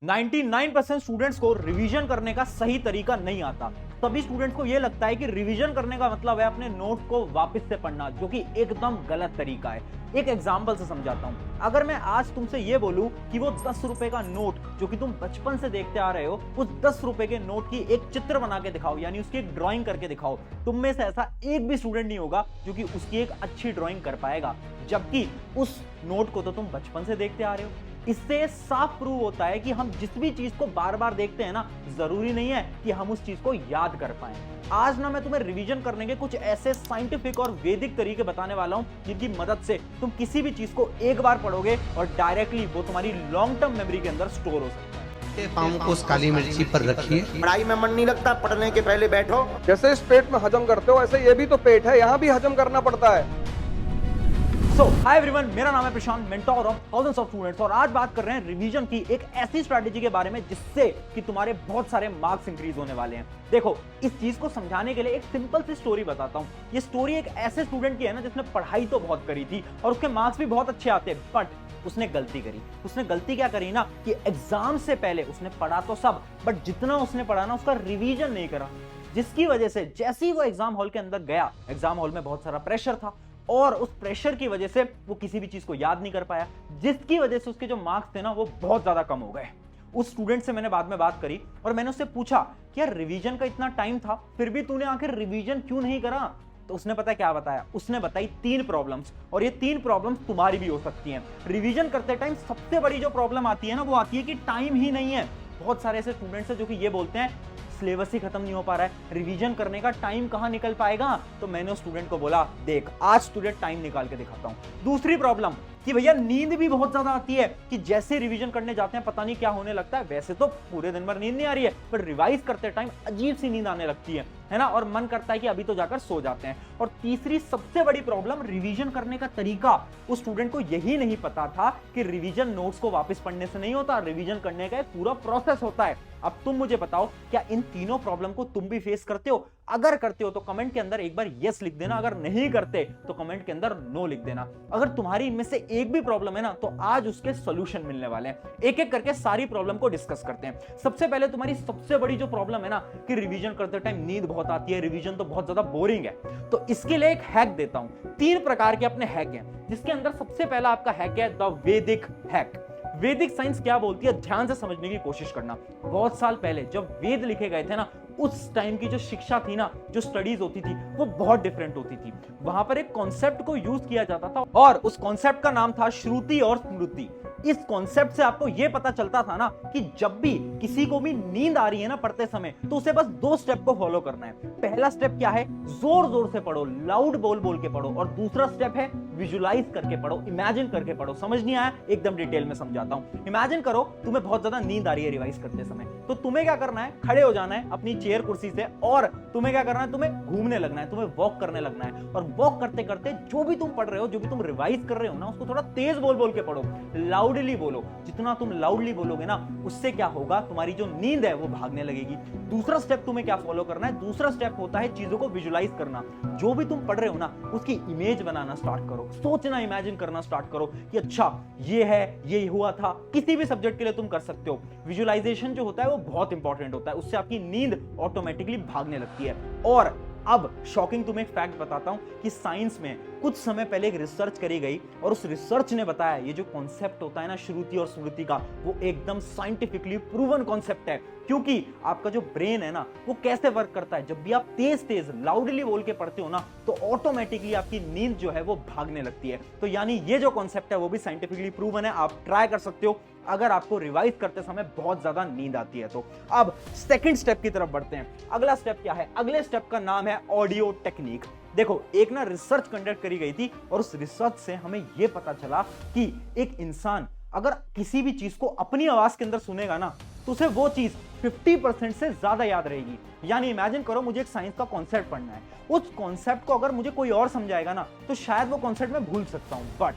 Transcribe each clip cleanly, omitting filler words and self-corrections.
99% students को revision करने का सही तरीका नहीं आता। सभी स्टूडेंट्स को यह लगता है कि रिवीजन करने का मतलब है अपने नोट को वापस से पढ़ना, जो कि एकदम गलत तरीका है। एक एग्जांपल से समझाता हूं। अगर मैं आज तुमसे यह बोलूं कि वो 10 रुपए का नोट जो कि तुम बचपन से देखते आ रहे हो, उस 10 रुपए के नोट की एक चित्र बना के दिखाओ, यानी उसकी एक ड्राइंग करके दिखाओ, तुम में से ऐसा एक भी स्टूडेंट नहीं होगा जो कि उसकी एक अच्छी ड्राइंग कर पाएगा, जबकि उस नोट को तो तुम बचपन से देखते आ रहे हो। इससे साफ प्रूव होता है कि हम जिस भी चीज को बार बार देखते हैं ना, जरूरी नहीं है कि हम उस चीज को याद कर पाए। आज ना मैं तुम्हें रिवीजन करने के कुछ ऐसे साइंटिफिक और वैदिक तरीके बताने वाला हूं, जिनकी मदद से तुम किसी भी चीज को एक बार पढ़ोगे और डायरेक्टली वो तुम्हारी लॉन्ग टर्म मेमोरी के अंदर स्टोर हो सकता है। पाँव को उस काली मिर्ची पर रखिए। पढ़ाई में मन नहीं लगता, पढ़ने के पहले बैठो। जैसे इस पेट में हजम करते हो, ऐसे ये भी तो पेट है, यहाँ भी हजम करना पड़ता है। हाय एवरीवन, मेरा नाम है Prashant, mentor of thousands of students, और आज बात कर रहे हैं रिवीजन की एक ऐसी स्ट्रैटेजी के बारे में जिससे कि तुम्हारे बहुत सारे मार्क्स इंक्रीज होने वाले हैं। देखो, इस चीज को समझाने के लिए एक सिंपल सी स्टोरी बताता हूं। ये स्टोरी एक ऐसे स्टूडेंट की है ना, जिसने पढ़ाई तो बहुत करी थी और उसके मार्क्स भी बहुत अच्छे आते, बट उसने गलती करी। उसने गलती क्या करी ना कि एग्जाम से पहले उसने पढ़ा तो सब, बट जितना उसने पढ़ा ना उसका रिवीजन नहीं करा, जिसकी वजह से जैसे ही वो एग्जाम हॉल के अंदर गया, एग्जाम हॉल में बहुत सारा प्रेशर था और उस प्रेशर की वजह से वो किसी भी चीज को याद नहीं कर पाया, जिसकी वजह से उसके जो मार्क्स थे ना वो बहुत ज्यादा कम हो गए। उस स्टूडेंट से मैंने बाद में बात करी और मैंने उससे पूछा कि यार रिवीजन का इतना टाइम था, फिर भी तूने आखिर रिवीजन क्यों नहीं करा? तो उसने पता क्या बताया? उसने बताई 3 प्रॉब्लम्स, और ये 3 प्रॉब्लम्स तुम्हारी भी हो सकती हैं। रिवीजन करते टाइम सबसे बड़ी जो प्रॉब्लम आती है ना, वो आती है कि टाइम ही नहीं है। बहुत सारे ऐसे स्टूडेंट्स हैं जो कि ये बोलते हैं सिलेबस ही खत्म नहीं हो पा रहा है, रिवीजन करने का टाइम कहां निकल पाएगा? तो मैंने उस स्टूडेंट को बोला, देख आज तुझे टाइम निकाल के दिखाता हूं। दूसरी प्रॉब्लम कि भैया नींद भी बहुत ज्यादा आती है, कि जैसे रिवीजन करने जाते हैं पता नहीं क्या होने लगता है। वैसे तो पूरे दिन भर नींद नहीं आ रही है, पर रिवाइज करते टाइम अजीब सी नींद आने लगती है ना, और मन करता है कि अभी तो जाकर सो जाते हैं। और तीसरी सबसे बड़ी प्रॉब्लम, रिवीजन करने का तरीका। उस स्टूडेंट को यही नहीं पता था कि रिवीजन नोट्स को वापस पढ़ने से नहीं होता, रिवीजन करने का एक पूरा प्रोसेस होता है। अब तुम मुझे बताओ, क्या इन तीनों प्रॉब्लम को तुम भी फेस करते हो? अगर करते हो तो कमेंट के अंदर एक बार यस लिख देना, अगर नहीं करते तो कमेंट के अंदर नो लिख देना। अगर तुम्हारी इनमें से एक भी प्रॉब्लम है ना, तो आज उसके सॉल्यूशन मिलने वाले हैं। एक एक करके सारी प्रॉब्लम को डिस्कस करते हैं। सबसे पहले तुम्हारी सबसे बड़ी जो प्रॉब्लम है ना, कि रिवीजन करते टाइम नींद बहुत आती है, रिवीजन तो बहुत ज्यादा बोरिंग है, तो इसके लिए एक हैक देता हूं। 3 प्रकार के अपने हैक हैं, जिसके अंदर सबसे पहला आपका हैक है द वैदिक हैक। वैदिक साइंस क्या बोलती है, ध्यान से समझने की कोशिश करना। बहुत साल पहले जब वेद लिखे गए थे ना, उस टाइम की जो शिक्षा थी ना, जो स्टडीज होती थी, वो बहुत डिफरेंट होती थी। वहां पर एक कॉन्सेप्ट को यूज किया जाता था और उस कॉन्सेप्ट का नाम था श्रुति और स्मृति। इस कॉन्सेप्ट से आपको यह पता चलता था ना कि जब भी किसी को भी नींद आ रही है ना पढ़ते समय, तो उसे बस 2 स्टेप को फॉलो करना है। पहला स्टेप क्या है? जोर जोर से पढ़ो, लाउड बोल बोल के पढ़ो। और दूसरा स्टेप है विजुलाइज करके पढ़ो, इमेजिन करके पढ़ो। समझ नहीं आया? एकदम डिटेल में समझाता हूं। इमेजिन करो तुम्हें बहुत ज्यादा नींद आ रही है रिवाइज करते समय, तो तुम्हें क्या करना है? खड़े हो जाना है अपनी चेयर कुर्सी से, और तुम्हें क्या करना है? तुम्हें घूमने लगना है, तुम्हें वॉक करने लगना है। और वॉक करते करते जो भी तुम पढ़ रहे हो, जो भी तुम रिवाइज कर रहे हो ना, उसको थोड़ा तेज बोल बोल के पढ़ो, लाउडली बोलो। जितना तुम लाउडली बोलोगे ना, उससे क्या होगा, तुम्हारी जो नींद है वो भागने लगेगी। दूसरा स्टेप तुम्हें क्या फॉलो करना है? दूसरा स्टेप होता है चीजों को विजुलाइज करना। जो भी तुम पढ़ रहे हो ना, उसकी इमेज बनाना स्टार्ट करो, सोचना, इमेजिन करना स्टार्ट करो कि अच्छा ये है, ये हुआ था। किसी भी सब्जेक्ट के लिए तुम कर सकते हो। विजुलाइजेशन जो होता है वो बहुत इंपॉर्टेंट होता है, उससे आपकी नींद ऑटोमेटिकली भागने लगती है। और अब शॉकिंग तुम्हें एक फैक्ट बताता हूं कि साइंस में कुछ समय पहले एक रिसर्च करी गई, और उस रिसर्च ने बताया ये जो कॉन्सेप्ट होता है ना श्रुति और स्मृति का, वो एकदम साइंटिफिकली प्रूवन कॉन्सेप्ट है। क्योंकि आपका जो ब्रेन है ना, वो कैसे वर्क करता है, जब भी आप तेज तेज लाउडली बोल के पढ़ते हो ना, तो ऑटोमेटिकली आपकी नींद जो है वो भागने लगती है। तो यानी ये जो कॉन्सेप्ट है वो भी साइंटिफिकली प्रूवन है, आप ट्राई कर सकते हो अगर आपको रिवाइज करते समय बहुत ज्यादा नींद आती है तो। अब सेकंड स्टेप की तरफ बढ़ते हैं। अगला स्टेप क्या है? अगले स्टेप का नाम है ऑडियो टेक्निक। देखो, एक ना रिसर्च कंडक्ट करी गई थी, और उस रिसर्च से हमें यह पता चला कि एक इंसान अगर किसी भी चीज को अपनी आवाज के अंदर सुनेगा ना, तो उसे वो चीज 50% से ज्यादा याद रहेगी। यानी इमेजिन करो, मुझे एक साइंस का कॉन्सेप्ट पढ़ना है, उस कॉन्सेप्ट को अगर मुझे कोई और समझाएगा ना, तो शायद वो कॉन्सेप्ट मैं भूल सकता हूं, बट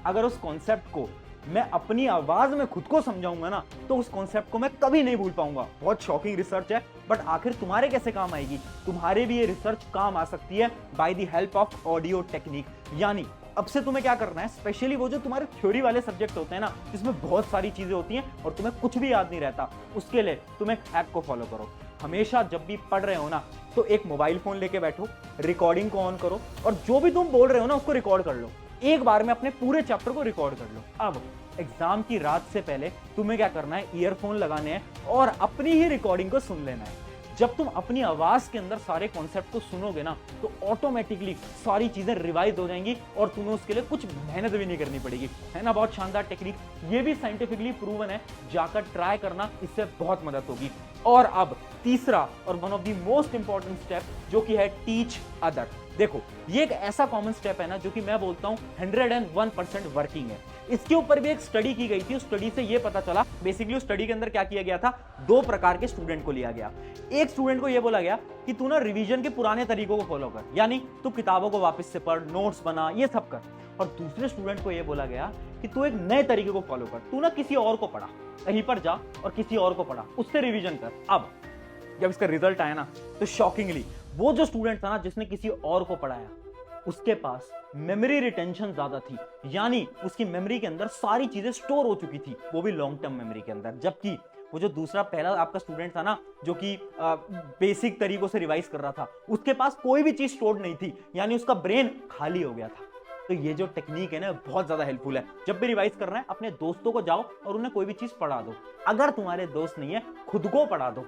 अगर उस कॉन्सेप्ट को मैं अपनी आवाज में खुद को समझाऊंगा ना, तो उस कॉन्सेप्ट को मैं कभी नहीं भूल पाऊंगा। बहुत शॉकिंग रिसर्च है, बट आखिर तुम्हारे कैसे काम आएगी? तुम्हारे भी ये रिसर्च काम आ सकती है by the help of audio technique. यानी अब से तुम्हें क्या करना है, स्पेशली वो जो तुम्हारे थ्योरी वाले सब्जेक्ट होते हैं ना, जिसमें बहुत सारी चीजें होती हैं और तुम्हें कुछ भी याद नहीं रहता, उसके लिए तुम एक हैक को फॉलो करो। हमेशा जब भी पढ़ रहे हो ना, तो एक मोबाइल फोन लेके बैठो, रिकॉर्डिंग को ऑन करो और जो भी तुम बोल रहे हो ना उसको रिकॉर्ड कर लो। एक बार में अपने पूरे चैप्टर को रिकॉर्ड कर लो। अब एग्जाम की रात से पहले तुम्हें क्या करना है, ईयरफोन लगाने हैं और अपनी ही रिकॉर्डिंग को सुन लेना है। जब तुम अपनी आवाज के अंदर सारे कॉन्सेप्ट को सुनोगे ना, तो ऑटोमेटिकली सारी चीजें रिवाइज हो जाएंगी और तुम्हें उसके लिए कुछ मेहनत भी नहीं करनी पड़ेगी, है ना। बहुत शानदार टेक्निक, ये भी साइंटिफिकली प्रूवन है, जाकर ट्राई करना, इससे बहुत मदद होगी। और अब तीसरा और one of the most important step, जो कि है टीच अदर। देखो, ये एक ऐसा कॉमन स्टेप है ना, जो कि मैं बोलता हूं 101% वर्किंग है। इसके ऊपर भी एक स्टडी की गई थी, उस स्टडी से ये पता चला, बेसिकली उस स्टडी के अंदर क्या किया गया था, 2 प्रकार के स्टूडेंट को लिया गया। एक स्टूडेंट को ये बोला गया कि तू ना रिवीजन के पुराने तरीकों को फॉलो कर, यानी तू किताबों को वापस से पढ़, नोट्स बना, ये सब कर। और दूसरे स्टूडेंट को ये बोला गया कि तू एक नए तरीके को फॉलो कर, तू ना किसी और को पढ़ा, कहीं पर जा और किसी और को पढ़ा, उससे रिवीजन कर। अब जब इसका रिजल्ट आया ना, तो शॉकिंगली वो जो स्टूडेंट था ना जिसने किसी और को पढ़ाया, उसके पास मेमोरी रिटेंशन ज्यादा थी, यानी उसकी मेमोरी के अंदर सारी चीजें स्टोर हो चुकी थी, वो भी लॉन्ग टर्म मेमोरी के अंदर। जबकि वो जो दूसरा पहला आपका स्टूडेंट था ना, जो कि बेसिक तरीकों से रिवाइज कर रहा था, उसके पास कोई भी चीज स्टोर्ड नहीं थी, यानी उसका ब्रेन खाली हो गया था। तो ये जो टेक्निक है ना, बहुत ज्यादा हेल्पफुल है। जब भी रिवाइज करना है, अपने दोस्तों को जाओ और उन्हें कोई भी चीज पढ़ा दो। अगर तुम्हारे दोस्त नहीं है, खुद को पढ़ा दो,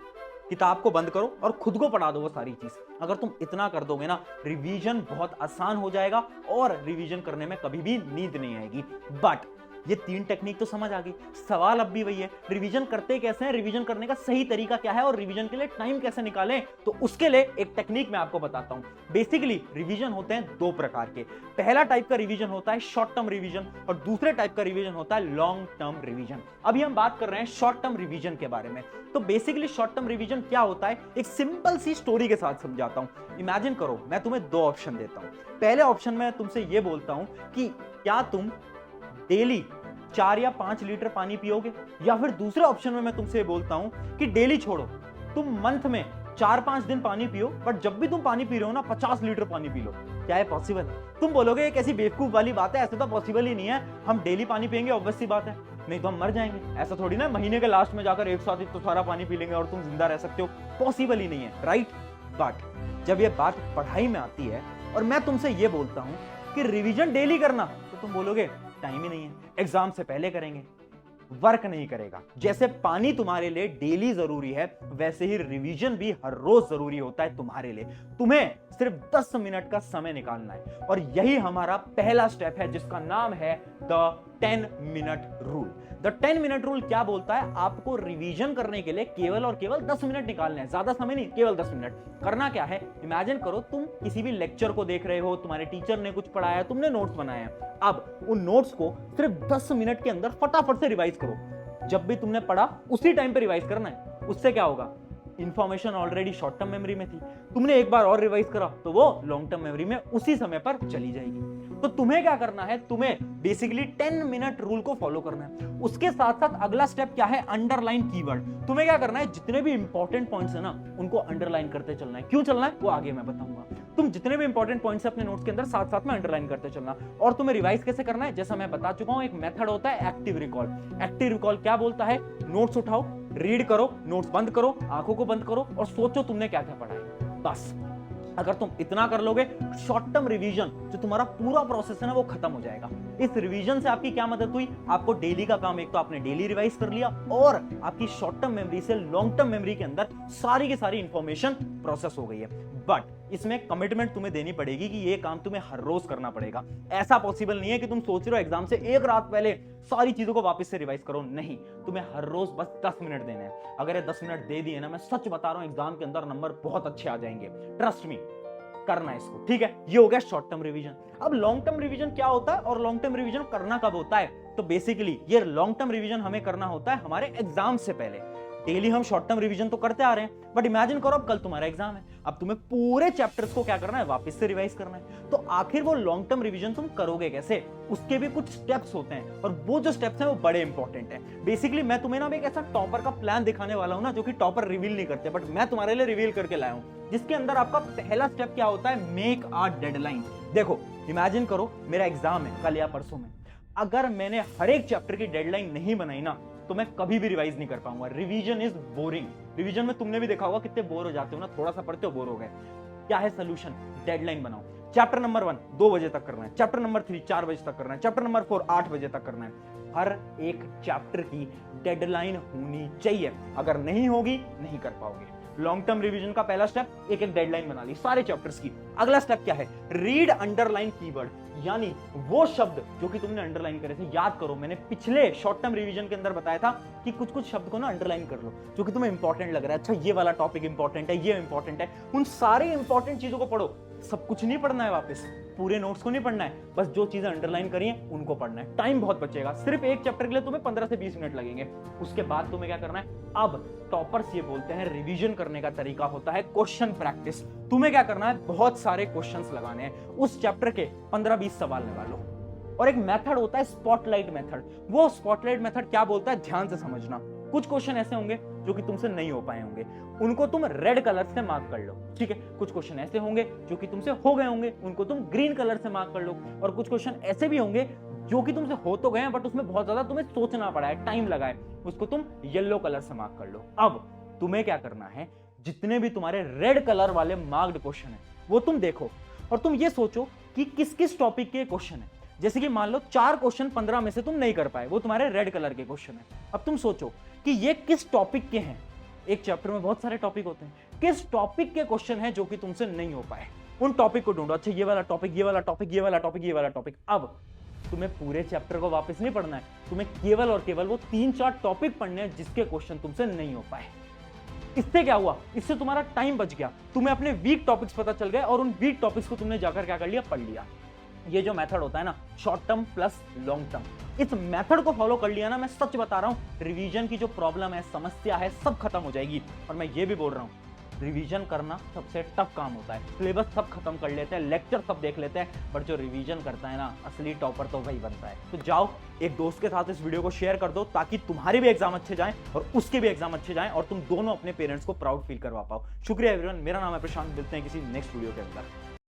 किताब को बंद करो और खुद को पढ़ा दो वो सारी चीज। अगर तुम इतना कर दोगे ना, रिवीजन बहुत आसान हो जाएगा और रिवीजन करने में कभी भी नींद नहीं आएगी। बट ये 3 टेक्निक तो समझ आ गई, सवाल अब भी वही है, रिवीजन करते कैसे हैं, रिवीजन करने का सही तरीका क्या है और रिवीजन के लिए टाइम कैसे निकालें। तो उसके लिए एक टेक्निक मैं आपको बताता हूं। बेसिकली रिवीजन होते हैं 2 प्रकार के। पहला टाइप का रिवीजन होता है शॉर्ट टर्म रिवीजन और दूसरे टाइप का रिवीजन होता है लॉन्ग टर्म रिवीजन। अभी हम बात कर रहे हैं शॉर्ट टर्म रिवीजन के बारे में। तो बेसिकली शॉर्ट टर्म रिवीजन क्या होता है, एक सिंपल सी स्टोरी के साथ समझाता हूं। इमेजिन करो, मैं तुम्हें 2 ऑप्शन देता हूं। पहले ऑप्शन में तुमसे यह बोलता हूं कि क्या तुम डेली 4 या 5 लीटर पानी पियोगे, या फिर दूसरे ऑप्शन में मैं तुमसे बोलता हूं कि डेली छोड़ो, तुम मंथ में 4-5 दिन पानी पियो, बट जब भी तुम पानी पी रहे हो ना, 50 लीटर पानी पी लो। क्या है पॉसिबल? तुम बोलोगे एक ऐसी बेवकूफ वाली बात है, ऐसे तो पॉसिबल ही नहीं है, हम डेली पानी पियेंगे, ऑब्वियस सी बात है, नहीं तो हम मर जाएंगे। ऐसा थोड़ी ना महीने के लास्ट में जाकर एक साथ ही तो सारा पानी पी लेंगे और तुम जिंदा रह सकते हो, पॉसिबल ही नहीं है, राइट। बट जब ये बात पढ़ाई में आती है और मैं तुमसे ये बोलता हूं कि रिवीजन डेली करना, तो तुम बोलोगे टाइम ही नहीं है, एग्जाम से पहले करेंगे, वर्क नहीं करेगा। जैसे पानी तुम्हारे लिए डेली जरूरी है, वैसे ही रिवीजन भी हर रोज जरूरी होता है तुम्हारे लिए। तुम्हें सिर्फ 10 मिनट का समय निकालना है और यही हमारा पहला स्टेप है, जिसका नाम है the 10 minute rule. The 10 minute rule क्या बोलता है, आपको रिवीजन करने के लिए केवल और केवल 10 मिनट निकालने हैं, ज्यादा समय नहीं, केवल 10 मिनट। करना क्या है, इमेजिन करो तुम किसी भी लेक्चर को देख रहे हो, तुम्हारे टीचर ने कुछ पढ़ाया, तुमने नोट्स बनाए हैं। अब उन नोट्स को सिर्फ 10 मिनट के अंदर फटाफट से रिवाइज करो। जब भी तुमने पढ़ा उसी टाइम पे रिवाइज करना है। उससे क्या होगा, information already short term memory में थी, तुमने एक बार और रिवाइज करा तो वो लॉन्ग टर्म मेमोरी में उसी समय पर चली जाएगी। तो तुम्हें क्या करना है, तुम्हें बेसिकली 10 मिनट रूल को फॉलो करना है। उसके साथ साथ अगला स्टेप क्या है, अंडरलाइन कीवर्ड। तुम्हें क्या करना है, जितने भी इंपॉर्टेंट पॉइंट्स है ना, उनको अंडरलाइन करते चलना है। क्यों चलना है वो आगे मैं बताऊंगा। तुम जितने भी इंपॉर्टेंट पॉइंट्स है अपने नोट्स के अंदर साथ साथ में अंडरलाइन करते चलना। और तुम्हें रिवाइज कैसे करना है, जैसा मैं बता चुका हूं, एक मेथड होता है एक्टिव रिकॉल। एक्टिव रिकॉल क्या बोलता है, नोट्स उठाओ, रीड करो, नोट्स बंद करो, आंखों को बंद करो और सोचो तुमने क्या क्या पढ़ा है। बस अगर तुम इतना कर लोगे, शॉर्ट टर्म रिवीजन जो तुम्हारा पूरा प्रोसेस है ना, वो खत्म हो जाएगा। इस रिवीजन से आपकी क्या मदद हुई, आपको डेली का काम एक तो आपने डेली रिवाइज कर लिया और आपकी शॉर्ट टर्म मेमोरी से लॉन्ग टर्म मेमोरी के अंदर सारी की सारी इंफॉर्मेशन प्रोसेस हो गई है। बट इसमें कमिटमेंट तुम्हें देनी पड़ेगी कि ये काम तुम्हें हर रोज करना पड़ेगा। ऐसा पॉसिबल नहीं है कि तुम सोच रहे हो एग्जाम से एक रात पहले सारी चीजों को वापस से रिवाइज करो, नहीं, तुम्हें हर रोज बस 10 मिनट देने हैं। अगर ये 10 मिनट दे दिए ना, मैं सच बता रहा हूं, एग्जाम के अंदर नंबर बहुत अच्छे आ जाएंगे, ट्रस्ट मी। करना है इसको, ठीक है। ये हो गया शॉर्ट टर्म रिवीजन। अब लॉन्ग टर्म रिवीजन क्या होता है और लॉन्ग टर्म रिवीजन करना कब होता है, तो बेसिकली ये लॉन्ग टर्म रिवीजन हमें करना होता है हमारे एग्जाम से पहले। डेली हम शॉर्ट टर्म रिवीजन तो करते आ रहे हैं, बट इमेजिन करो अब कल तुम्हारा एग्जाम है, अब तुम्हें पूरे चैप्टर्स को क्या करना है, वापस से रिवाइज करना है। तो आखिर वो लॉन्ग टर्म रिवीजन तुम करोगे कैसे, उसके भी कुछ स्टेप्स होते हैं, और वो जो स्टेप्स हैं वो बड़े इंपॉर्टेंट है। बेसिकली मैं तुम्हें ना एक ऐसा टॉपर का प्लान दिखाने वाला हूं ना, जो कि टॉपर रिवील नहीं करते, बट मैं तुम्हारे लिए रिवील करके लाया हूं, जिसके अंदर आपका पहला स्टेप क्या होता है, मेक अ डेडलाइन। देखो इमेजिन करो मेरा एग्जाम है कल या परसों में, अगर मैंने हर एक चैप्टर की डेडलाइन नहीं बनाई ना, तो मैं कभी भी रिवाइज नहीं कर पाऊंगा। Revision is boring. रिवीजन में तुमने भी देखा होगा कितने बोर हो जाते हो ना, थोड़ा सा पढ़ते हो बोर हो गए। क्या है सोल्यूशन, डेडलाइन बनाओ। चैप्टर नंबर 1 2 बजे तक करना है, चैप्टर नंबर 3 4 बजे तक करना है, चैप्टर नंबर 4 8 बजे तक करना है। हर एक चैप्टर की डेडलाइन होनी चाहिए, अगर नहीं होगी नहीं कर पाओगे। लॉन्ग टर्म रिवीजन का पहला स्टेप, एक एक डेडलाइन बना ली सारे चैप्टर्स की। अगला स्टेप क्या है, रीड अंडरलाइन कीवर्ड, यानी वो शब्द जो कि तुमने अंडरलाइन करे थे। याद करो मैंने पिछले शॉर्ट टर्म रिवीजन के अंदर बताया था कि कुछ कुछ शब्द को ना अंडरलाइन कर लो जो कि तुम्हें इंपॉर्टेंट लग रहा है। अच्छा ये वाला टॉपिक इंपॉर्टेंट है, ये इंपॉर्टेंट है, उन सारे इंपॉर्टेंट चीजों को पढ़ो। सब कुछ नहीं पढ़ना है, वापस पूरे नोट्स को नहीं पढ़ना है, बस जो चीजें अंडरलाइन करी हैं उनको पढ़ना है। टाइम बहुत बचेगा, सिर्फ एक चैप्टर के लिए तुम्हें 15 से 20 मिनट लगेंगे। उसके बाद तुम्हें क्या करना है, अब टॉपर्स ये बोलते हैं रिवीजन करने का तरीका होता है क्वेश्चन प्रैक्टिस। तुम्हें क्या करना है, बहुत सारे क्वेश्चंस लगाने हैं, उस चैप्टर के 15-20 सवाल लगा लो। और एक मेथड होता है स्पॉटलाइट मेथड। वो स्पॉटलाइट मेथड क्या बोलता है, ध्यान से समझना। कुछ क्वेश्चन ऐसे होंगे जो कि तुमसे नहीं हो पाए होंगे, उनको तुम रेड कलर से मार्क कर लो, ठीक है। कुछ क्वेश्चन ऐसे होंगे जो कि तुमसे हो गए होंगे, उनको तुम ग्रीन कलर से मार्क कर लो। और कुछ क्वेश्चन ऐसे भी होंगे जो कि तुमसे हो तो गए हैं, बट उसमें बहुत ज्यादा तुम्हें सोचना पड़ा है, टाइम लगा है, उसको तुम येलो कलर से मार्क कर लो। अब तुम्हें क्या करना है, जितने भी तुम्हारे रेड कलर वाले मार्क्ड क्वेश्चन है वो तुम देखो, और तुम ये सोचो कि किस किस टॉपिक के क्वेश्चन है। जैसे कि मान लो 4 क्वेश्चन 15 में से तुम नहीं कर पाए, वो तुम्हारे रेड कलर के क्वेश्चन है। अब तुम सोचो कि ये किस टॉपिक के हैं। एक चैप्टर में बहुत सारे टॉपिक होते हैं, किस टॉपिक के क्वेश्चन है जो कि तुमसे नहीं हो पाए, उन टॉपिक को ढूंढो। अच्छा ये वाला टॉपिक, ये वाला टॉपिक, ये वाला टॉपिक, ये वाला टॉपिक। अब तुम्हें पूरे चैप्टर को वापस नहीं पढ़ना है, तुम्हें केवल और केवल वो 3-4 टॉपिक पढ़ने हैं जिसके क्वेश्चन तुमसे नहीं हो पाए। इससे क्या हुआ, इससे तुम्हारा टाइम बच गया, तुम्हें अपने वीक टॉपिक्स पता चल गए, और उन वीक टॉपिक्स को तुमने जाकर क्या कर लिया, पढ़ लिया। ये जो मेथड होता है ना, short term plus long term, इस मेथड को फॉलो कर लिया ना, मैं सच बता रहा हूं, रिवीजन की जो प्रॉब्लम है, समस्या है, सब खत्म हो जाएगी। और मैं ये भी बोल रहा हूं, रिवीजन करना सबसे टफ काम होता है। सिलेबस सब खत्म कर लेते हैं, लेक्चर सब देख लेते हैं, बट जो रिवीजन करता है ना, असली टॉपर तो वही बनता है। तो जाओ एक दोस्त के साथ इस वीडियो को शेयर कर दो, ताकि तुम्हारे भी एग्जाम अच्छे जाएं और उसके भी एग्जाम अच्छे जाएं, और तुम दोनों अपने पेरेंट्स को प्राउड फील करवा पाओ। शुक्रिया एवरीवन, मेरा नाम है प्रशांत, मिलते हैं किसी नेक्स्ट वीडियो के अंदर।